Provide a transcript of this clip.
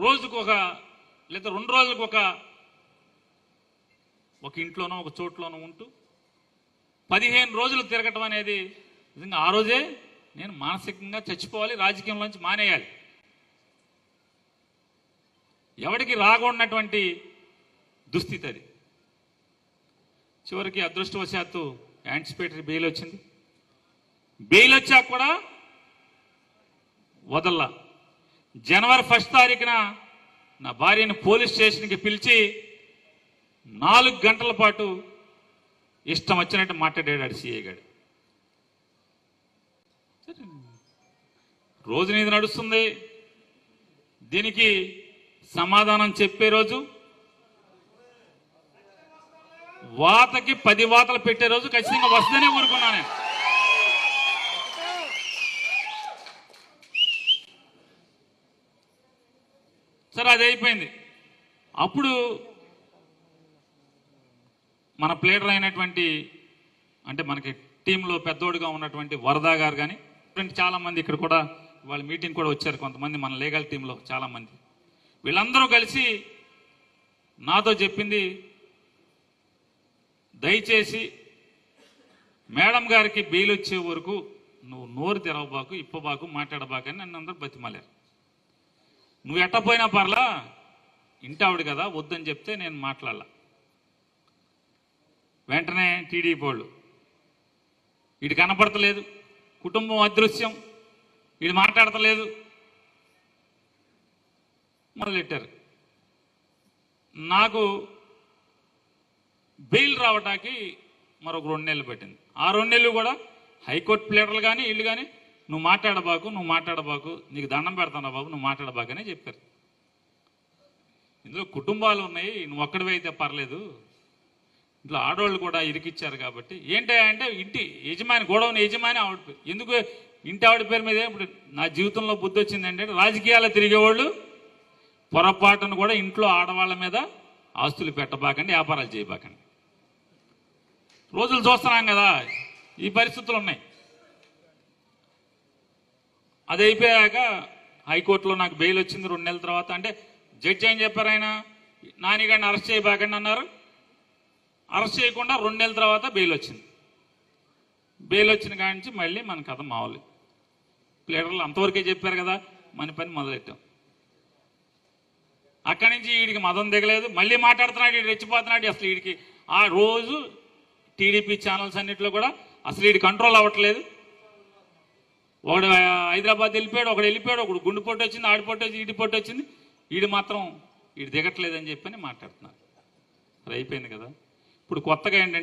రోజుకొక లేదా 2 రోజులకు ఒక ఇంట్లోనో ఒక చోట్లోనో ఉంటూ 15 రోజులు తిరగటం అనేది నిజంగా ఆ రోజే నేను మానసికంగా చచ్చిపోవాలి, రాజకీయంలోంచి మానేయాలి. ఎవరికి రాకూడనటువంటి దుస్థితి అది. చివరికి అదృష్టవశాత్తు యాంటిసిపేటరీ బెయిల్ వచ్చింది. బెయిల్ వచ్చాక కూడా వదల్లా. జనవరి 1 తారీఖున నా భార్యను పోలీస్ స్టేషన్కి పిలిచి 4 గంటల పాటు ఇష్టం వచ్చినట్టు మాట్లాడాడు సిఐ గారు. రోజు నీది నడుస్తుంది, దీనికి సమాధానం చెప్పే రోజు, వాతకి 10 వాతలు పెట్టే రోజు ఖచ్చితంగా వస్తుందనే ఊరుకున్నా నేను. సరే, అది అయిపోయింది. అప్పుడు మన ప్లేడర్ అయినటువంటి, అంటే మనకి టీంలో పెద్దోడుగా ఉన్నటువంటి వరదా గారు కానీ చాలా మంది ఇక్కడ కూడా వాళ్ళ మీటింగ్ కూడా వచ్చారు. కొంతమంది మన లీగల్ టీంలో చాలా మంది, వీళ్ళందరూ కలిసి నాతో చెప్పింది, దయచేసి మేడం గారికి బెయిల్ వచ్చే వరకు నువ్వు నోరు తెరవబాకు, ఇప్పబాకు, మాట్లాడబాకని నన్ను అందరూ బతిమాలారు. నువ్వు ఎట్టపోయినా పర్లా, ఇంటావిడ కదా, వద్దని చెప్తే నేను మాట్లాడాల. వెంటనే టీడీపీ వాళ్ళు, వీడు కనపడతలేదు, కుటుంబం అదృశ్యం, వీడు మాట్లాడతలేదు మొదలెట్టారు. నాకు బెయిల్ రావటానికి మరొక 2 నెలలు పట్టింది. ఆ 2 నెలలు కూడా హైకోర్టు ప్లేడర్లు కానీ వీళ్ళు కానీ నువ్వు మాట్లాడబాకు, నీకు దండం పెడతాను బాబు, నువ్వు మాట్లాడబాకనే చెప్పారు. ఇందులో కుటుంబాలు ఉన్నాయి, నువ్వు ఒక్కడివే అయితే పర్లేదు, ఇంట్లో ఆడవాళ్ళు కూడా ఇరికిచ్చారు కాబట్టి. ఏంటంటే ఇంటి యజమాని, గోడౌన్ యజమాని ఆవిడ పేరు. ఎందుకు ఇంటి ఆవిడ పేరు మీద? ఇప్పుడు నా జీవితంలో బుద్ధి వచ్చింది ఏంటంటే, రాజకీయాలు తిరిగేవాళ్ళు పొరపాటును కూడా ఇంట్లో ఆడవాళ్ళ మీద ఆస్తులు పెట్టబాకండి, వ్యాపారాలు చేయబాకండి. రోజులు చూస్తున్నాం కదా, ఈ పరిస్థితులు ఉన్నాయి. అది అయిపోయాక హైకోర్టులో నాకు బెయిల్ వచ్చింది 2 నెలల తర్వాత. అంటే జడ్జి ఏం చెప్పారు, ఆయన నానిగాడిని అరెస్ట్ చేయబాకండి అన్నారు. అరెస్ట్ చేయకుండా 2 నెలల తర్వాత బెయిల్ వచ్చింది. బెయిల్ వచ్చిన కాడి నుంచి మళ్ళీ మన కథ మావాలి. ప్లేడర్లు అంతవరకే చెప్పారు కదా, మన పని మొదలెట్టాం. అక్కడి నుంచి వీడికి మదం దిగలేదు, మళ్ళీ మాట్లాడుతున్నాడు, వీడు రెచ్చిపోతున్నాడు. అసలు వీడికి ఆ రోజు టీడీపీ ఛానల్స్ అన్నింటిలో కూడా అసలు వీడి కంట్రోల్ అవ్వట్లేదు. ఒకడు హైదరాబాద్ వెళ్ళిపోయాడు, ఒకడు వెళ్ళిపోయాడు, ఒకడు గుండు పొట్టు వచ్చింది, ఆడి పొట్టు వచ్చింది, ఈడి పొట్టు వచ్చింది, వీడు మాత్రం వీడు దిగట్లేదని చెప్పని మాట్లాడుతున్నారు. అది అయిపోయింది కదా. ఇప్పుడు కొత్తగా ఏంటంటే